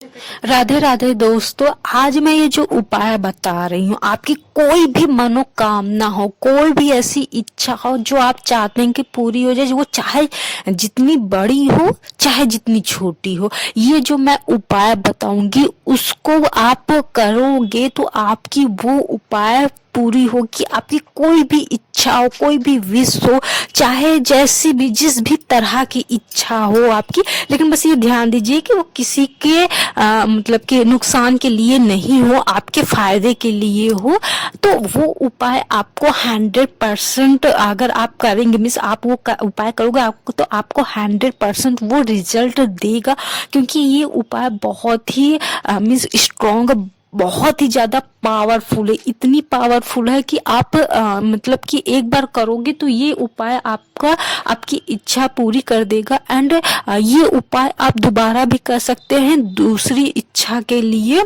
राधे राधे दोस्तों, आज मैं ये जो उपाय बता रही हूँ, आपकी कोई भी मनोकामना हो, कोई भी ऐसी इच्छा हो जो आप चाहते हैं कि पूरी हो जाए, वो चाहे जितनी बड़ी हो चाहे जितनी छोटी हो, ये जो मैं उपाय बताऊंगी उसको आप करोगे तो आपकी वो उपाय पूरी होगी। आपकी कोई भी इच्छा हो, कोई भी विश हो, चाहे जैसी भी जिस भी तरह की इच्छा हो आपकी, लेकिन बस ये ध्यान दीजिए कि वो किसी के मतलब कि नुकसान के लिए नहीं हो, आपके फायदे के लिए हो। तो वो उपाय आपको 100% अगर आप करेंगे, मीन्स आप वो उपाय करोगे आपको, तो आपको 100% वो रिजल्ट देगा। क्योंकि ये उपाय बहुत ही मीन्स स्ट्रॉन्ग, बहुत ही ज्यादा पावरफुल है। इतनी पावरफुल है कि आप मतलब कि एक बार करोगे तो ये उपाय आपका आपकी इच्छा पूरी कर देगा। एंड ये उपाय आप दोबारा भी कर सकते हैं दूसरी इच्छा के लिए।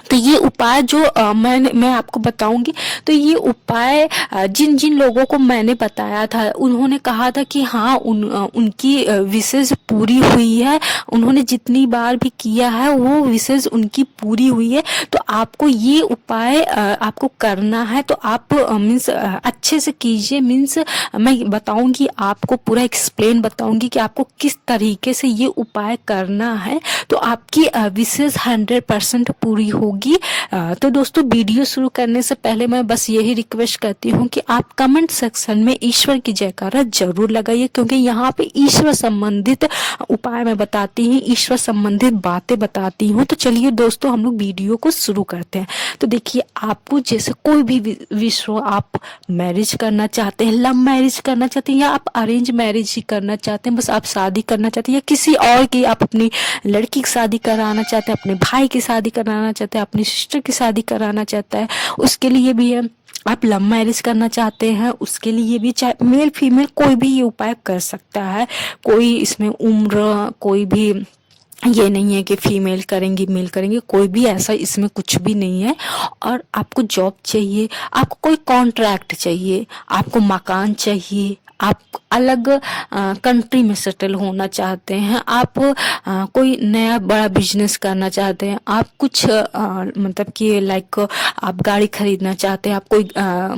तो ये उपाय जो मैं आपको बताऊंगी, तो ये उपाय जिन जिन लोगों को मैंने बताया था उन्होंने कहा था कि हाँ उनकी विशेष पूरी हुई है, उन्होंने जितनी बार भी किया है वो विशेष उनकी पूरी हुई है। तो आपको ये उपाय आपको करना है, तो आप मीन्स अच्छे से कीजिए। मीन्स मैं बताऊंगी, आपको पूरा एक्सप्लेन बताऊंगी कि आपको किस तरीके से ये उपाय करना है, तो आपकी विशेष 100% पूरी होगी। तो दोस्तों, वीडियो शुरू करने से पहले मैं बस यही रिक्वेस्ट करती हूँ कि आप कमेंट सेक्शन में ईश्वर की जयकारा जरूर लगाइए, क्योंकि यहाँ पे ईश्वर संबंधित उपाय मैं बताती हूँ, ईश्वर संबंधित बातें बताती हूँ। तो चलिए दोस्तों, हम लोग वीडियो को शुरू करते हैं। तो देखिए, आपको जैसे कोई भी विश हो, आप मैरिज करना चाहते हैं, लव मैरिज करना चाहते हैं, या आप अरेंज मैरिज ही करना चाहते हैं, बस आप शादी करना चाहते हैं, या किसी और की आप अपनी लड़की की शादी कराना चाहते हैं, अपने भाई की शादी कराना चाहते हैं, अपनी सिस्टर की शादी कराना चाहता है, उसके लिए भी है। आप लव मैरिज करना चाहते हैं, उसके लिए भी, चाहे मेल फीमेल कोई भी ये उपाय कर सकता है। कोई इसमें उम्र कोई भी ये नहीं है कि फीमेल करेंगी मेल करेंगे, कोई भी ऐसा इसमें कुछ भी नहीं है। और आपको जॉब चाहिए, आपको कोई कॉन्ट्रैक्ट चाहिए, आपको मकान चाहिए, आप अलग कंट्री में सेटल होना चाहते हैं, आप कोई नया बड़ा बिजनेस करना चाहते हैं, आप कुछ मतलब कि लाइक आप गाड़ी खरीदना चाहते हैं, आप कोई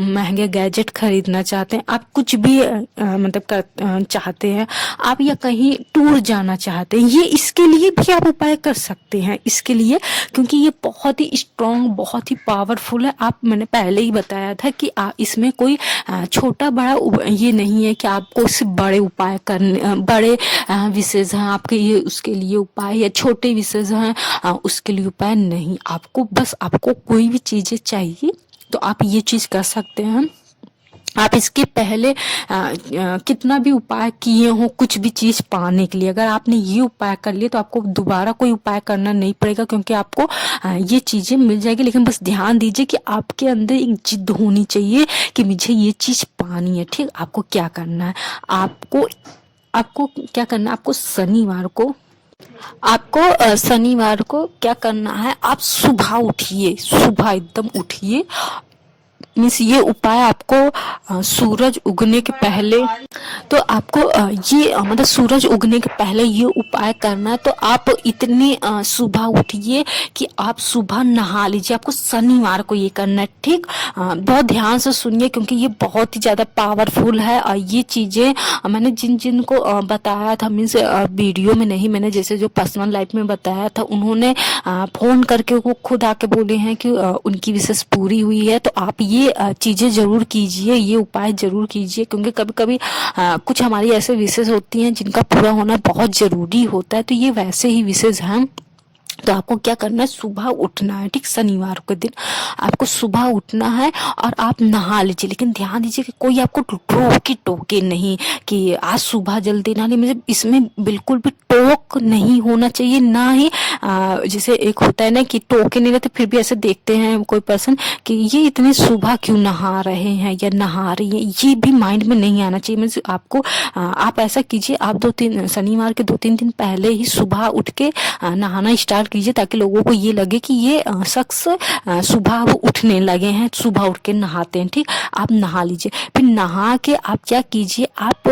महंगे गैजेट खरीदना चाहते हैं, आप कुछ भी मतलब चाहते हैं, आप या कहीं टूर जाना चाहते हैं, ये इसके लिए भी आप उपाय कर सकते हैं। इसके लिए, क्योंकि ये बहुत ही स्ट्रॉन्ग, बहुत ही पावरफुल है। आप मैंने पहले ही बताया था कि इसमें कोई छोटा बड़ा ये नहीं है कि आपको सिर्फ बड़े उपाय करने, बड़े विशेष हैं आपके ये उसके लिए उपाय, या छोटे विशेष हैं उसके लिए उपाय नहीं। आपको बस आपको कोई भी चीजें चाहिए तो आप ये चीज कर सकते हैं। आप इसके पहले कितना भी उपाय किए हो कुछ भी चीज पाने के लिए, अगर आपने ये उपाय कर लिया तो आपको दोबारा कोई उपाय करना नहीं पड़ेगा, क्योंकि आपको ये चीजें मिल जाएगी। लेकिन बस ध्यान दीजिए कि आपके अंदर एक जिद होनी चाहिए कि मुझे ये चीज पानी है। ठीक, आपको क्या करना है, आपको आपको क्या करना है, शनिवार को क्या करना है, आप सुबह उठिए, सुबह एकदम उठिए। मीन्स ये उपाय आपको सूरज उगने के पहले, तो आपको ये मतलब सूरज उगने के पहले ये उपाय करना है। तो आप इतनी सुबह उठिए कि आप सुबह नहा लीजिए। आपको शनिवार को ये करना है। ठीक, बहुत ध्यान से सुनिए, क्योंकि ये बहुत ही ज्यादा पावरफुल है। और ये चीजें मैंने जिन जिन को बताया था, मीन्स वीडियो में नहीं, मैंने जैसे जो पर्सनल लाइफ में बताया था, उन्होंने फोन करके वो खुद आके बोले हैं कि उनकी विशेष पूरी हुई है। तो आप ये चीजें जरूर कीजिए, ये उपाय जरूर कीजिए, क्योंकि कभी कभी कुछ हमारी ऐसे विशेष होती हैं जिनका पूरा होना बहुत जरूरी होता है। तो ये वैसे ही विशेष हैं। तो आपको क्या करना है, सुबह उठना है। ठीक, शनिवार के दिन आपको सुबह उठना है और आप नहा लीजिए। लेकिन ध्यान दीजिए कि कोई आपको टोके नहीं कि आज सुबह जल्दी नहा ली, मतलब इसमें बिल्कुल भी टोक नहीं होना चाहिए। ना ही जैसे एक होता है ना कि टोके नहीं रहते, फिर भी ऐसे देखते हैं कोई पर्सन कि ये इतनी सुबह क्यों नहा रहे हैं या नहा रही है, ये भी माइंड में नहीं आना चाहिए। मतलब आपको आप ऐसा कीजिए, आप शनिवार के 2-3 दिन पहले ही सुबह उठ के नहाना स्टार्ट कीजिए ताकि लोगों को ये लगे कि ये शख्स सुबह वो उठने लगे हैं, सुबह उठ के नहाते हैं। ठीक, आप नहा लीजिए। फिर नहा के आप क्या कीजिए, आप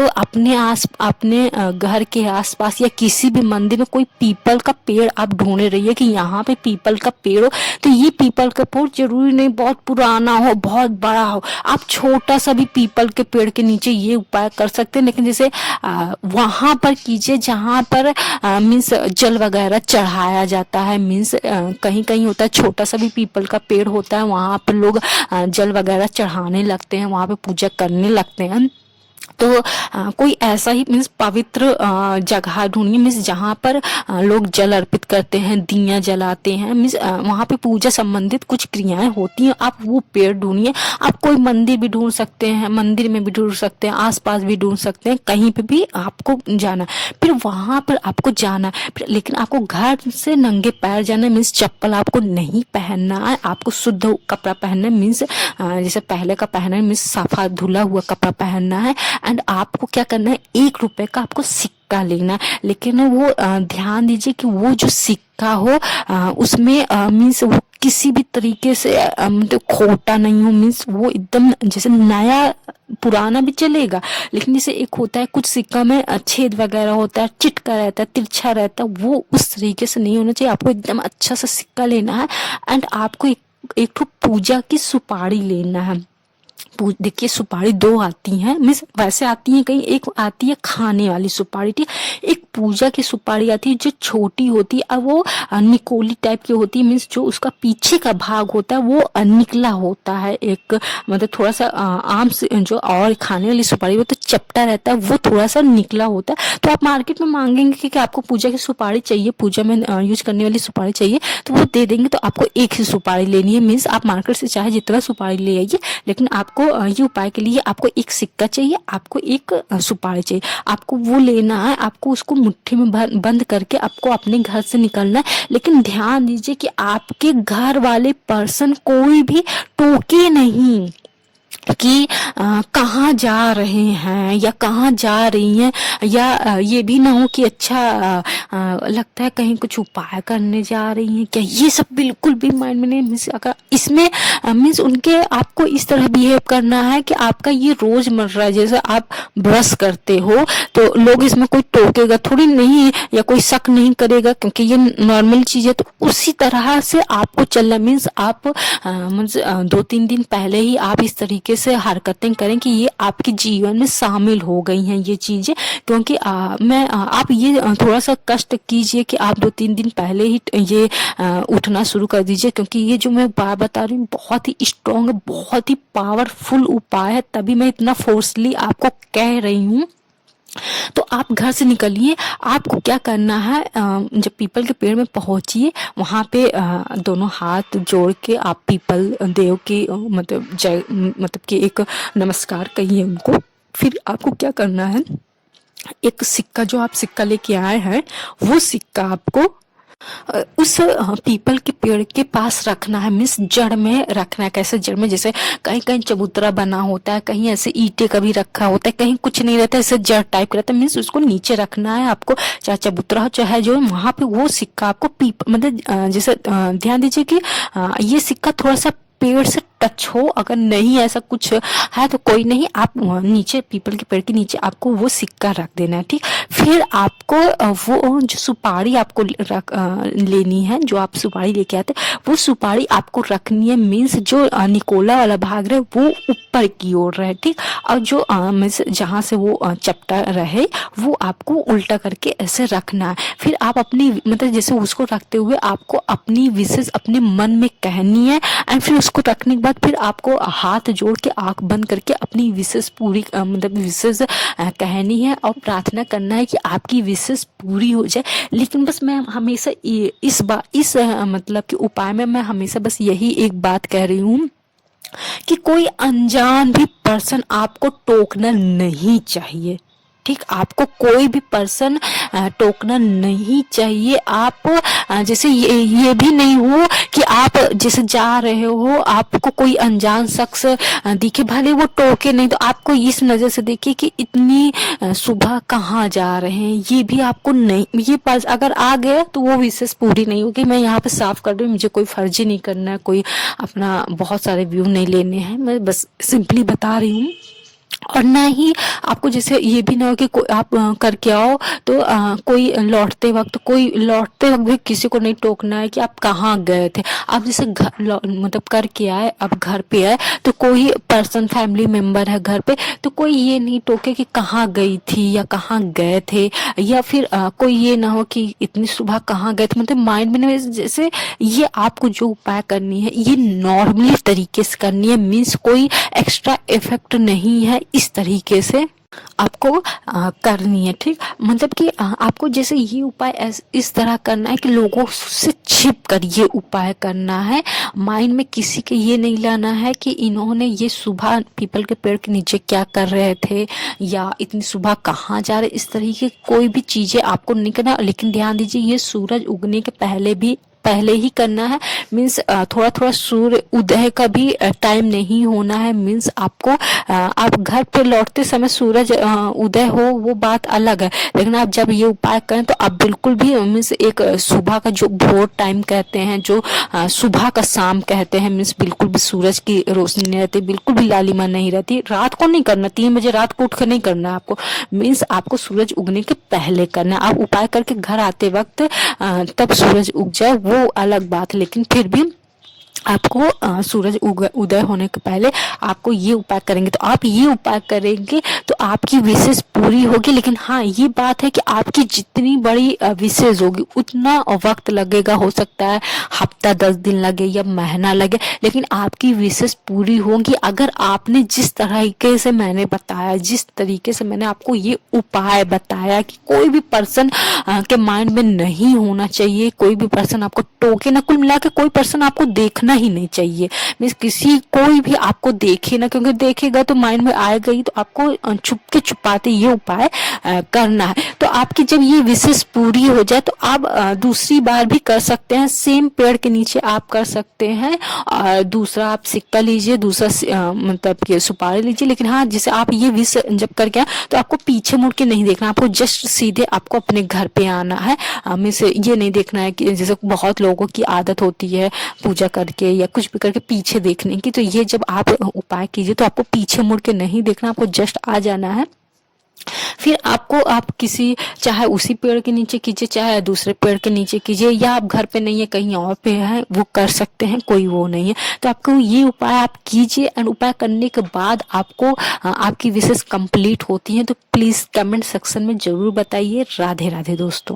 अपने घर के आसपास या किसी भी मंदिर में कोई पीपल का पेड़ आप ढूंढे रहिए कि यहाँ पे पीपल का पेड़ हो। तो ये पीपल का पेड़ जरूरी नहीं बहुत पुराना हो, बहुत बड़ा हो, आप छोटा सा भी पीपल के पेड़ के नीचे ये उपाय कर सकते हैं। लेकिन जैसे वहां पर कीजिए जहां पर मीन्स जल वगैरह चढ़ाया जाता है। मीन्स कहीं कहीं होता है छोटा सा भी पीपल का पेड़ होता है, वहां पर लोग जल वगैरह चढ़ाने लगते हैं, वहां पे पूजा करने लगते हैं। तो कोई ऐसा ही मीन्स पवित्र जगह ढूंढिए, मीन्स जहाँ पर लोग जल अर्पित करते हैं, दिया जलाते हैं, मीन्स वहाँ पे पूजा संबंधित कुछ क्रियाएं होती हैं। आप वो पेड़ ढूंढिए। आप कोई मंदिर भी ढूंढ सकते हैं, मंदिर में भी ढूंढ सकते हैं, आसपास भी ढूंढ सकते हैं, कहीं पे भी आपको जाना। फिर वहां पर आपको जाना, लेकिन आपको घर से नंगे पैर जाना, मीन्स चप्पल आपको नहीं पहनना है, आपको शुद्ध कपड़ा पहनना है। मीन्स जैसे पहले का पहनना है, मीन्स साफा धुला हुआ कपड़ा पहनना है। एंड आपको क्या करना है, 1 रुपए का आपको सिक्का लेना है। लेकिन वो ध्यान दीजिए कि वो जो सिक्का हो उसमें मीन्स वो किसी भी तरीके से मतलब खोटा नहीं हो। मीन्स वो एकदम जैसे नया पुराना भी चलेगा, लेकिन जैसे एक होता है कुछ सिक्का में छेद वगैरह होता है, चिटका रहता है, तिरछा रहता है, वो उस तरीके से नहीं होना चाहिए। आपको एकदम अच्छा सा सिक्का लेना है। एंड आपको एक ठो पूजा की सुपारी लेना है। देखिए सुपारी 2 आती हैं, मीन्स वैसे आती है कहीं, एक आती है खाने वाली सुपारी, ठीक। एक पूजा की सुपारी आती है जो छोटी होती है, अब वो निकोली टाइप की होती है। मीन्स जो उसका पीछे का भाग होता है वो निकला होता है, एक मतलब थोड़ा सा आम से जो और खाने वाली सुपारी वो तो चपटा रहता है, वो थोड़ा सा निकला होता है। तो आप मार्केट में मांगेंगे कि आपको पूजा की सुपारी चाहिए, पूजा में यूज करने वाली सुपारी चाहिए, तो वो दे देंगे। तो आपको एक ही सुपारी लेनी है। मीन्स आप मार्केट से चाहे जितना सुपारी ले आइए, लेकिन आपको ये उपाय के लिए आपको एक सिक्का चाहिए, आपको एक सुपारी चाहिए, आपको वो लेना है। आपको उसको मुट्ठी में बंद करके आपको अपने घर से निकलना है। लेकिन ध्यान दीजिए कि आपके घर वाले पर्सन कोई भी टोके नहीं कि कहाँ जा रहे हैं या कहाँ जा रही हैं, या ये भी ना हो कि अच्छा लगता है कहीं कुछ उपाय करने जा रही हैं क्या, ये सब बिल्कुल भी माइंड में नहीं। मीन्स अगर इसमें मीन्स उनके आपको इस तरह बिहेव करना है कि आपका ये रोजमर्रा जैसे आप ब्रश करते हो तो लोग इसमें कोई टोकेगा थोड़ी नहीं या कोई शक नहीं करेगा, क्योंकि ये नॉर्मल चीज है। तो उसी तरह से आपको चलना। मीन्स आप 2-3 दिन पहले ही आप इस तरीके से हरकतें करें कि ये आपके जीवन में शामिल हो गई हैं ये चीजें। क्योंकि आप ये थोड़ा सा कष्ट कीजिए कि आप 2-3 दिन पहले ही ये उठना शुरू कर दीजिए, क्योंकि ये जो मैं उपाय बता रही हूँ बहुत ही स्ट्रॉन्ग है, बहुत ही पावरफुल उपाय है, तभी मैं इतना फोर्सली आपको कह रही हूँ। तो आप घर से निकलिए। आपको क्या करना है, जब पीपल के पेड़ में पहुंचिए, वहां पे दोनों हाथ जोड़ के आप पीपल देव की मतलब जय मतलब कि एक नमस्कार कहिए उनको। फिर आपको क्या करना है, एक सिक्का जो आप सिक्का लेके आए हैं वो सिक्का आपको उस पीपल के पेड़ के पास रखना है। मीन्स जड़ में रखना है। कैसे जड़ में, जैसे कहीं कहीं चबूतरा बना होता है, कहीं ऐसे ईंटे का भी रखा होता है, कहीं कुछ नहीं रहता है, ऐसे जड़ टाइप का रहता है। मीन्स उसको नीचे रखना है आपको, चाहे चबूतरा हो चाहे जो, वहां पे वो सिक्का आपको मतलब जैसे ध्यान दीजिए कि ये सिक्का थोड़ा सा पेड़ से टच हो। अगर नहीं ऐसा कुछ है तो कोई नहीं, आप नीचे पीपल के पेड़ के नीचे आपको वो सिक्का रख देना है, ठीक। फिर आपको वो जो सुपारी आपको लेनी है, जो आप सुपारी लेके आते वो सुपारी आपको रखनी है। मीन्स जो निकोला वाला भाग रहे वो ऊपर की ओर रहे, ठीक। और जो मीन्स जहाँ से वो चपटा रहे वो आपको उल्टा करके ऐसे रखना है। फिर आप अपनी मतलब जैसे उसको रखते हुए आपको अपनी विशेष अपने मन में कहनी है। एंड फिर उसको रखने के बाद फिर आपको हाथ जोड़ के आंख बंद करके अपनी विशेष पूरी मतलब विशेष कहनी है और प्रार्थना करना है कि आपकी विशेष पूरी हो जाए। लेकिन बस मैं हमेशा इस मतलब कि उपाय में मैं हमेशा बस यही एक बात कह रही हूँ कि कोई अनजान भी पर्सन आपको टोकना नहीं चाहिए, ठीक, आपको कोई भी पर्सन टोकना नहीं चाहिए। आप जैसे ये भी नहीं हो कि आप जैसे जा रहे हो, आपको कोई अनजान शख्स दिखे, भले वो टोके नहीं तो आपको इस नजर से देखिए कि इतनी सुबह कहाँ जा रहे हैं, ये भी आपको नहीं, ये पास अगर आ गया तो वो विशेष पूरी नहीं होगी। मैं यहाँ पे साफ कर दूँ, मुझे कोई फर्जी नहीं करना है, कोई अपना बहुत सारे व्यू नहीं लेने हैं, मैं बस सिंपली बता रही हूँ। और ना ही आपको जैसे ये भी ना हो कि कोई आप करके आओ तो कोई लौटते वक्त भी किसी को नहीं टोकना है कि आप कहाँ गए थे। आप जैसे मतलब करके आए, अब घर पे आए तो कोई पर्सन फैमिली मेंबर है घर पे, तो कोई ये नहीं टोके कि कहाँ गई थी या कहाँ गए थे, या फिर कोई ये ना हो कि इतनी सुबह कहाँ गए थे। मतलब माइंड में जैसे ये आपको जो उपाय करनी है ये नॉर्मली तरीके से करनी है, मीन्स कोई एक्स्ट्रा इफेक्ट नहीं है, इस तरीके से आपको करनी है। ठीक, मतलब कि आपको जैसे ये उपाय इस तरह करना है कि लोगों से छिप कर ये उपाय करना है। माइंड में किसी के ये नहीं लाना है कि इन्होंने ये सुबह पीपल के पेड़ के नीचे क्या कर रहे थे या इतनी सुबह कहाँ जा रहे, इस तरीके की कोई भी चीजें आपको नहीं करना। लेकिन ध्यान दीजिए, ये सूरज उगने के पहले ही करना है, मीन्स थोड़ा थोड़ा सूर्य उदय का भी टाइम नहीं होना है। मीन्स आपको आप घर पे लौटते समय सूरज उदय हो वो बात अलग है, लेकिन आप जब ये उपाय करें तो आप बिल्कुल भी मीन्स एक सुबह का जो भोर टाइम कहते हैं, जो सुबह का शाम कहते हैं, मीन्स बिल्कुल भी सूरज की रोशनी नहीं रहती, बिल्कुल भी लालिमा नहीं रहती। रात को नहीं करना, 3 बजे रात को उठ कर नहीं करना है आपको, मीन्स आपको सूरज उगने के पहले करना है। आप उपाय करके घर आते वक्त तब सूरज उग जाए वो अलग बात, लेकिन फिर भी आपको सूरज उदय होने के पहले आपको ये उपाय करेंगे। तो आप ये उपाय करेंगे तो आपकी विशेष पूरी होगी। लेकिन हाँ, ये बात है कि आपकी जितनी बड़ी विशेष होगी उतना वक्त लगेगा, हो सकता है हफ्ता 10 दिन लगे या महीना लगे, लेकिन आपकी विशेष पूरी होगी अगर आपने जिस तरीके से मैंने बताया, जिस तरीके से मैंने आपको ये उपाय बताया कि कोई भी पर्सन के माइंड में नहीं होना चाहिए, कोई भी पर्सन आपको टोके ना, कुल मिला के कोई पर्सन आपको देखना ही नहीं चाहिए। मीन्स कोई भी आपको देखे ना, क्योंकि देखेगा तो माइंड में आएगा ही, तो आपको छुपके छुपाते ये उपाय करना है। तो आपकी जब ये विशेष पूरी हो जाए तो आप दूसरी बार भी कर सकते हैं, सेम पेड़ के नीचे आप कर सकते हैं। और दूसरा आप सिक्का लीजिए, दूसरा मतलब ये सुपारी लीजिए। लेकिन हाँ, जैसे आप ये विश जब करके तो आपको पीछे मुड़ के नहीं देखना, आपको जस्ट सीधे आपको अपने घर पे आना है। मीन्स ये नहीं देखना है कि जैसे बहुत लोगों की आदत होती है पूजा करके या कुछ भी करके पीछे देखने की, तो ये जब आप उपाय कीजिए तो आपको पीछे मुड़ के नहीं देखना, आपको जस्ट आ जाना है। फिर आप किसी, चाहे उसी पेड़ के नीचे कीजिए, चाहे दूसरे पेड़ के नीचे कीजिए, या आप घर पे नहीं है कहीं और पे है वो कर सकते हैं, कोई वो नहीं है। तो आपको ये उपाय आप कीजिए, एंड उपाय करने के बाद आपको आपकी विशेष कंप्लीट होती है तो प्लीज कमेंट सेक्शन में जरूर बताइए। राधे राधे दोस्तों।